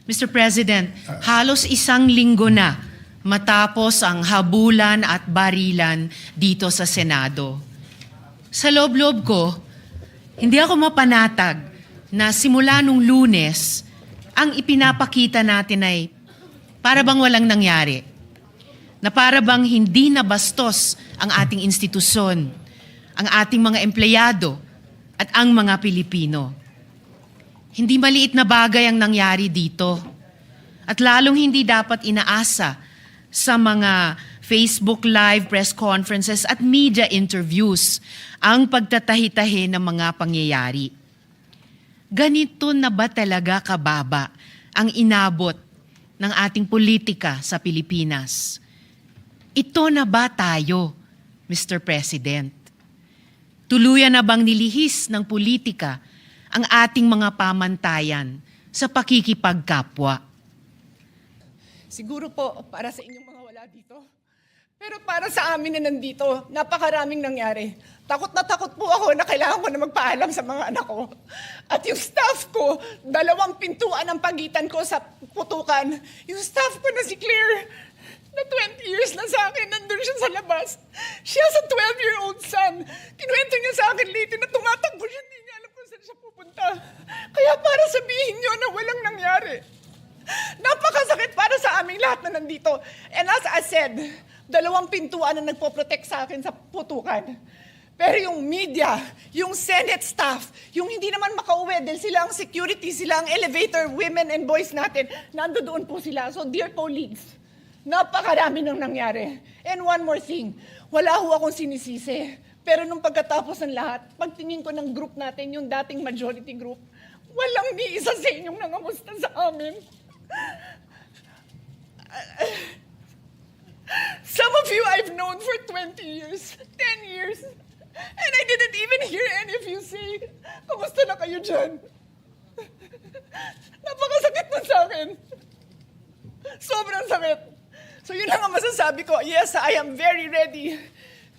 Mr. President, halos isang linggo na matapos ang habulan at barilan dito sa Senado. Sa loob-loob ko, hindi ako mapanatag na simula nung Lunes, ang ipinapakita natin ay para bang walang nangyari. Na para bang hindi nabastos ang ating institusyon, ang ating mga empleyado at ang mga Pilipino. Hindi maliit na bagay ang nangyari dito. At lalong hindi dapat inaasa sa mga Facebook Live, press conferences at media interviews ang pagtatahi-tahi ng mga pangyayari. Ganito na ba talaga kababa ang inabot ng ating politika sa Pilipinas? Ito na ba tayo, Mr. President? Tuluyan na bang nilihis ng politika ang ating mga pamantayan sa pakikipagkapwa? Siguro po para sa inyong mga wala dito. Pero para sa amin na nandito, napakaraming nangyari. Takot na takot po ako na kailangan ko na magpaalam sa mga anak ko. At yung staff ko, 2 pintuan ang pagitan ko sa putukan. Yung staff ko na si Claire, na 20 years na sa akin, nandun siya sa labas. She has a 12-year-old son. Kinuwento niya sa akin lately na tumatakbo siya, hindi niya alam kung saan siya pupunta. Kaya para sabihin niyo na walang nangyari. Napakasakit para sa aming lahat na nandito. And as I said, 2 pintuan na nagpo-protect sa akin sa putukan. Pero yung media, yung Senate staff, yung hindi naman makauwi dahil sila ang security, sila ang elevator women and boys natin, nandoon po sila. So dear colleagues, napakarami nang nangyari. And one more thing, wala ho akong sinisisi. Pero nung pagkatapos ng lahat, pagtingin ko ng group natin, yung dating majority group, walang ni isa sa inyong nangamusta sa amin. Some of you I've known for 20 years, 10 years, and I didn't even hear any of you say, kamusta na kayo dyan? Napakasakit mo sa akin. Sobrang sakit. So yun lang ang masasabi ko. Yes, I am very ready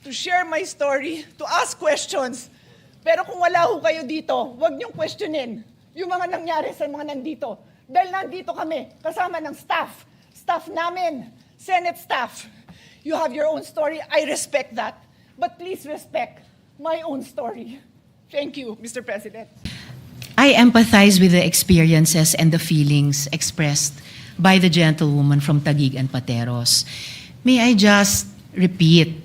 to share my story, to ask questions. Pero kung wala ho kayo dito, huwag niyong questionin yung mga nangyari sa mga nandito. Dahil nandito kami, kasama ng staff namin, Senate staff. You have your own story. I respect that. But please respect my own story. Thank you, Mr. President. I empathize with the experiences and the feelings expressed by the gentlewoman from Taguig and Pateros. May I just repeat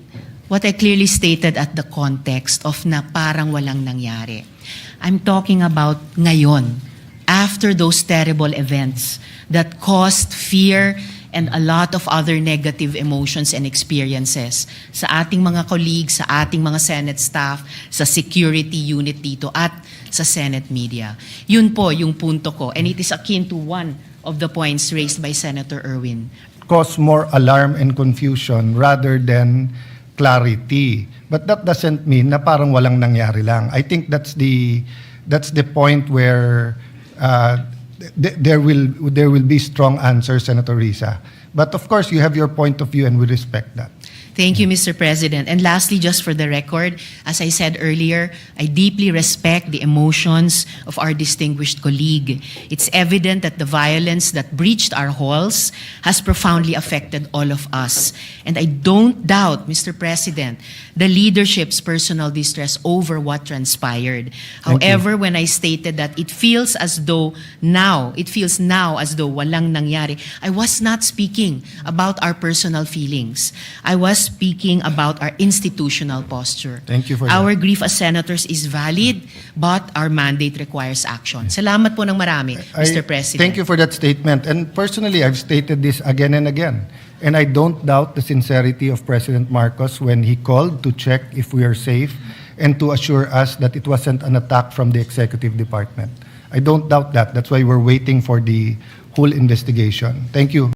what I clearly stated at the context of na parang walang nangyari. I'm talking about ngayon, after those terrible events that caused fear and a lot of other negative emotions and experiences sa ating mga colleagues, sa ating mga Senate staff, sa security unit dito at sa Senate media. Yun po yung punto ko, and it is akin to one of the points raised by Senator Erwin. Cause more alarm and confusion rather than clarity. But that doesn't mean na parang walang nangyari lang. I think that's the point where there will be strong answers, Senator Risa. But of course, you have your point of view and we respect that. Thank you, Mr. President. And lastly, just for the record, as I said earlier, I deeply respect the emotions of our distinguished colleague. It's evident that the violence that breached our halls has profoundly affected all of us. And I don't doubt, Mr. President, the leadership's personal distress over what transpired. However, when I stated that it feels now as though walang nangyari, I was not speaking about our personal feelings. I was speaking about our institutional posture. Thank you for that. Our grief as senators is valid, but our mandate requires action. Salamat po ng marami, Mr. President. Thank you for that statement. And personally, I've stated this again and again. And I don't doubt the sincerity of President Marcos when he called to check if we are safe and to assure us that it wasn't an attack from the executive department. I don't doubt that. That's why we're waiting for the whole investigation. Thank you.